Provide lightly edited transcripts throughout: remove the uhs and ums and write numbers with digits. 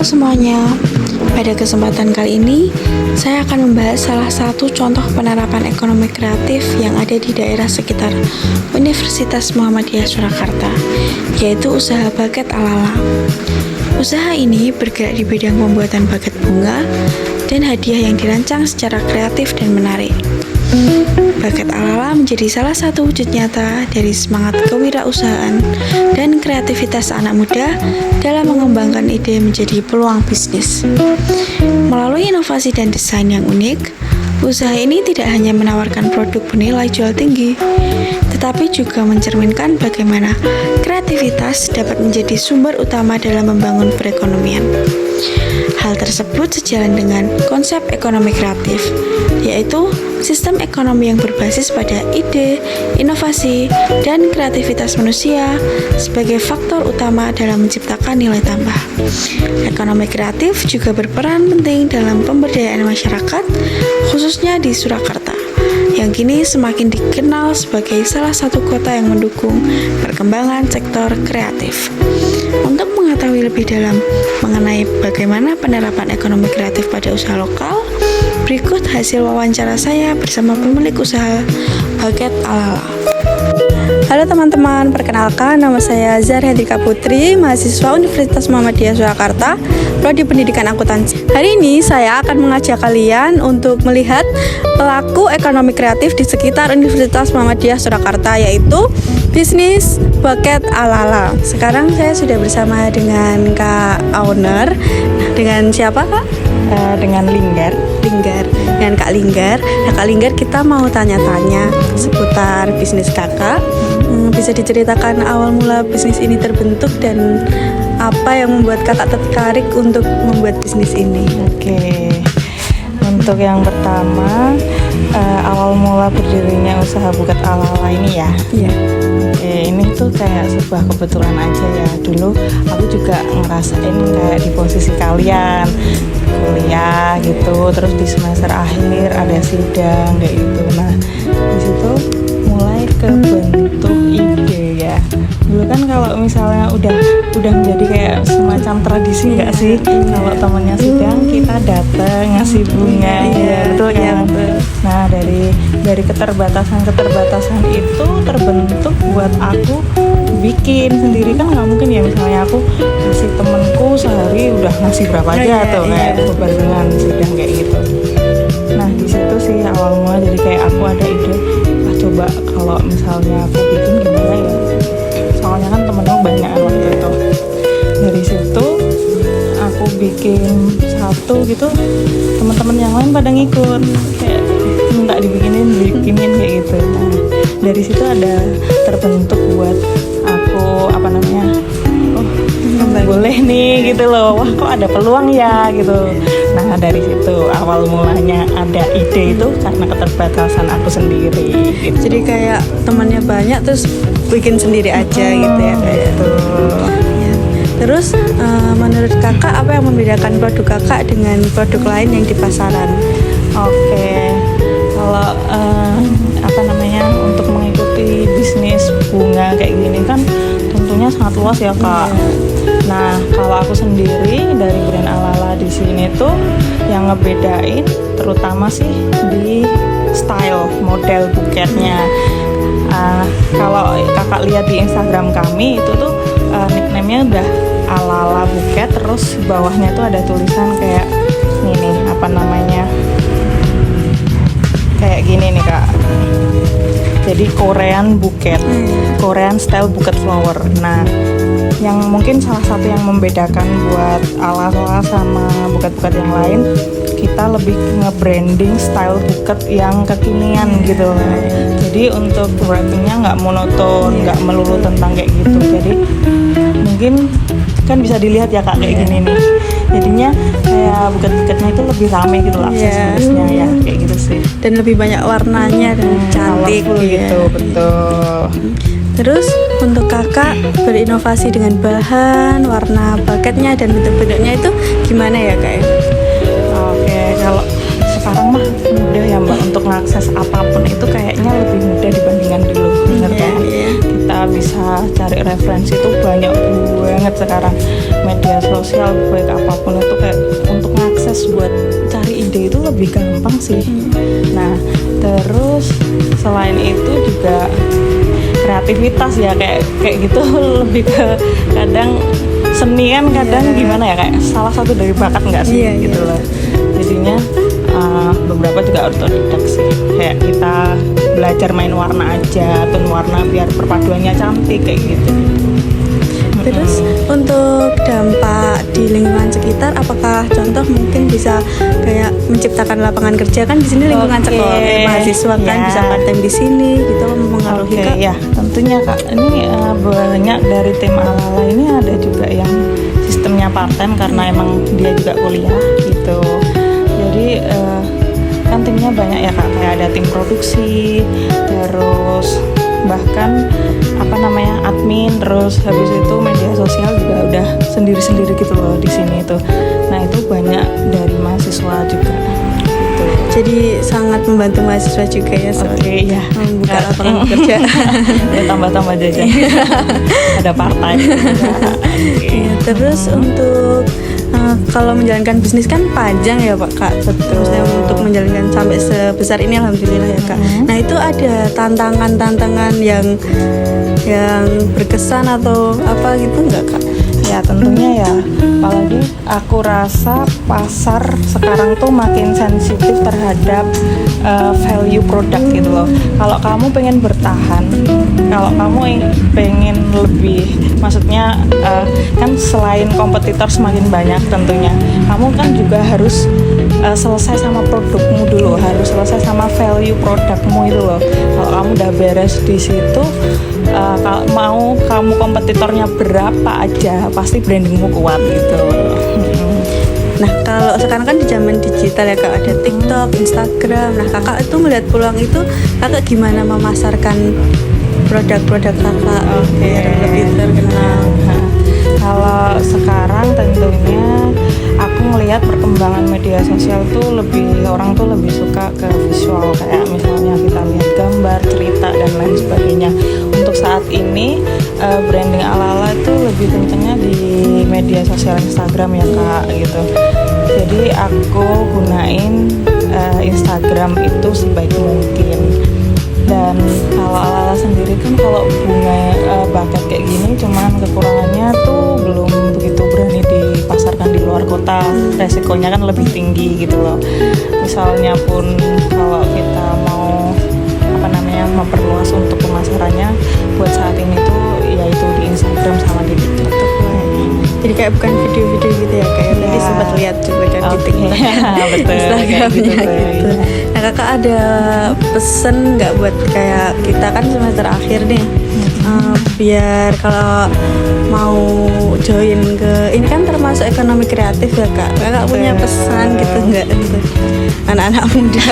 semuanya. Pada kesempatan kali ini, saya akan membahas salah satu contoh penerapan ekonomi kreatif yang ada di daerah sekitar Universitas Muhammadiyah Surakarta, yaitu usaha baget ala-ala. Usaha ini bergerak di bidang pembuatan baget bunga dan hadiah yang dirancang secara kreatif dan menarik. Baget ala-ala menjadi salah satu wujud nyata dari semangat kewirausahaan dan kreativitas anak muda dalam mengembangkan ide menjadi peluang bisnis. Melalui inovasi dan desain yang unik, usaha ini tidak hanya menawarkan produk bernilai jual tinggi, tetapi juga mencerminkan bagaimana kreativitas dapat menjadi sumber utama dalam membangun perekonomian. Hal tersebut sejalan dengan konsep ekonomi kreatif, yaitu sistem ekonomi yang berbasis pada ide, inovasi, dan kreativitas manusia sebagai faktor utama dalam menciptakan nilai tambah. Ekonomi kreatif juga berperan penting dalam pemberdayaan masyarakat, khususnya di Surakarta, yang kini semakin dikenal sebagai salah satu kota yang mendukung perkembangan sektor kreatif. Untuk mengetahui lebih dalam mengenai bagaimana penerapan ekonomi kreatif pada usaha lokal, berikut hasil wawancara saya bersama pemilik usaha baget ala-ala. Halo teman-teman, perkenalkan nama saya Zahra Hendrika Putri, mahasiswa Universitas Muhammadiyah Surakarta, Prodi Pendidikan Akuntansi. Hari ini saya akan mengajak kalian untuk melihat pelaku ekonomi kreatif di sekitar Universitas Muhammadiyah Surakarta, yaitu bisnis baget ala-ala. Sekarang saya sudah bersama dengan Kak Owner. Dengan siapa, Kak? Dengan Linggar. Dengan Kak Linggar. Nah, Kak Linggar, kita mau tanya-tanya seputar bisnis Kakak. Bisa diceritakan awal mula bisnis ini terbentuk dan apa yang membuat Kakak tertarik untuk membuat bisnis ini? Oke. Untuk yang pertama, awal mula berdirinya usaha baget ala-ala ini ya. Iya. Ini tuh kayak sebuah kebetulan aja ya. Dulu aku juga ngerasain kayak di posisi kalian, kuliah gitu, terus di semester akhir ada sidang kayak gitu. Nah, di situ mulai kebentuk ide ya. Dulu kan kalau misalnya udah menjadi kayak semacam tradisi nggak sih, kalau temennya sidang kita datang ngasih bunga, ya betul kan? Nah, dari keterbatasan itu terbentuk buat aku bikin sendiri. Kan nggak mungkin ya misalnya aku ngasih temenku sehari udah ngasih berapa aja tuh kayak beban dengan sidang kayak gitu. Nah, di situ sih awal mula, jadi kayak aku ada ide, coba kalau misalnya aku bikin gimana ya, soalnya kan temenku banyak waktu itu. Dari situ aku bikin satu gitu, teman-teman yang lain pada ngikut, kayak minta dibikinin kayak gitu. Nah, dari situ ada terbentuk buat aku boleh nih gitu loh, wah kok ada peluang ya gitu. Nah, dari situ awal mulanya ada ide itu karena keterbatasan aku sendiri gitu. Jadi kayak temannya banyak terus bikin sendiri aja gitu ya, kayak itu. Ya. Terus menurut Kakak apa yang membedakan produk Kakak dengan produk lain yang di pasaran? Oke. Kalau untuk mengikuti bisnis bunga kayak gini kan tentunya sangat luas ya, Kak. Nah, kalau aku sendiri dari brand ala-ala di sini tuh yang ngebedain terutama sih di style model buketnya. Kalau Kakak lihat di Instagram kami itu tuh nickname-nya udah ala-ala buket, terus bawahnya tuh ada tulisan kayak ini kayak gini nih, Kak. Jadi Korean buket, Korean style buket flower. Nah, yang mungkin salah satu yang membedakan buat ala-ala sama buket-buket yang lain, kita lebih nge-branding style buket yang kekinian gitu. Jadi untuk wrappingnya nggak monoton, nggak melulu tentang kayak gitu. Jadi mungkin kan bisa dilihat ya, Kak, kayak gini nih. Jadinya kayak buket-buketnya itu lebih rame gitu lah, aksesorisnya ya kayak gitu sih. Dan lebih banyak warnanya dan cantik gitu, betul. Terus untuk Kakak berinovasi dengan bahan, warna baketnya dan bentuk-bentuknya itu gimana ya, Kak? Oke, kalau sekarang mah mudah ya, Mbak, untuk mengakses apapun itu kayaknya lebih mudah dibandingkan dulu, benar kan? Kita kita bisa cari referensi itu banyak banget sekarang. Media sosial baik apapun itu kayak untuk mengakses buat cari ide itu lebih gampang sih. Nah terus selain itu juga kreativitas ya kayak gitu lebih ke kadang seni kan kadang gimana ya kayak salah satu dari bakat nggak sih gitu loh. Jadinya beberapa juga autodidak sih, kayak kita belajar main warna aja, tone warna biar perpaduannya cantik kayak gitu. Terus untuk dampak di lingkungan sekitar, apakah contoh mungkin bisa kayak menciptakan lapangan kerja, kan di sini lingkungan sekolah mahasiswa kan bisa part time di sini gitu, mempengaruhi Kak? Ya tentunya Kak, ini banyak dari tim Alala ini ada juga yang sistemnya part time karena emang dia juga kuliah gitu. Jadi kan timnya banyak ya Kak, kayak ada tim produksi, terus bahkan admin, terus habis itu media sosial juga udah sendiri-sendiri gitu loh di sini itu. Nah itu banyak dari mahasiswa juga gitu. Jadi sangat membantu mahasiswa juga ya, ya. Membuka lapangan kerja. Ya tambah-tambah jajan. Ada part-time. Ya, terus untuk kalau menjalankan bisnis kan panjang ya Pak Kak. Maksudnya untuk menjalankan sampai sebesar ini alhamdulillah ya Kak. Nah itu ada tantangan yang berkesan atau apa gitu nggak Kak? Ya tentunya ya, apalagi aku rasa pasar sekarang tuh makin sensitif terhadap value produk gitu loh. Kalau kamu pengen bertahan, kalau kamu pengen lebih, maksudnya kan selain kompetitor semakin banyak tentunya, kamu kan juga harus selesai sama produkmu dulu, harus selesai sama value produkmu itu loh. Kalau kamu udah beres di situ, kalau mau kamu kompetitornya berapa aja, pasti brandingmu kuat gitu. Nah kalau sekarang kan di zaman digital ya Kak, ada TikTok, Instagram. Nah Kakak itu melihat peluang itu, Kakak gimana memasarkan produk-produk Kakak biar lebih terkenal? Kalau sekarang tentunya aku melihat perkembangan media sosial tuh orang tuh lebih suka ke visual, kayak misalnya kita lihat gambar, cerita dan lain sebagainya. Untuk saat ini branding Alala itu lebih kencengnya di media sosial Instagram ya Kak gitu. Jadi aku gunain Instagram itu sebaik mungkin. Dan kalau Alala sendiri kan kalau bunga bakat kayak gini, cuman kekurangannya tuh belum begitu berani dipasarkan di luar kota. Resikonya kan lebih tinggi gitu loh. Misalnya pun kalau kita mau memperluas untuk pemasarannya, buat saat ini tuh yaitu di Instagram sama di TikTok tuh. Jadi kayak bukan video-video gitu ya, kayak tadi sempat lihat juga kan di TikTok, Instagramnya gitu. Nah Kakak ada pesen nggak buat kayak kita kan semester akhir nih, biar kalau mau join ke ini kan termasuk ekonomi kreatif ya Kak, Kakak punya pesan gitu nggak untuk anak-anak muda?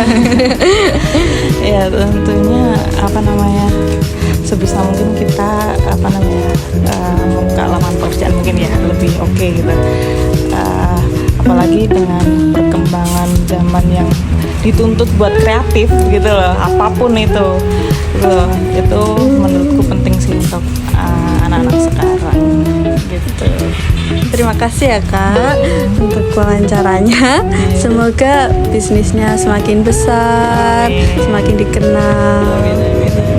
Ya tentunya sebisa mungkin kita membuka lapangan pekerjaan mungkin ya lebih oke gitu. Apalagi dengan perkembangan zaman yang dituntut buat kreatif gitu loh, apapun itu menurutku penting sih untuk anak-anak sekarang gitu. Terima kasih ya Kak untuk wawancaranya. Semoga bisnisnya semakin besar, semakin dikenal.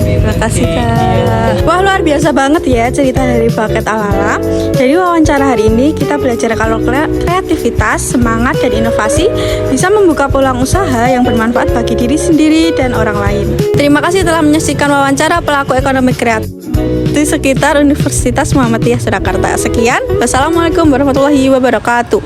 Terima kasih Kak. Wah luar biasa banget ya cerita dari Bakat Alala. Dari wawancara hari ini kita belajar kalau kreativitas, semangat dan inovasi bisa membuka peluang usaha yang bermanfaat bagi diri sendiri dan orang lain. Terima kasih telah menyaksikan wawancara pelaku ekonomi kreatif di sekitar Universitas Muhammadiyah Surakarta. Sekian, wassalamualaikum warahmatullahi wabarakatuh.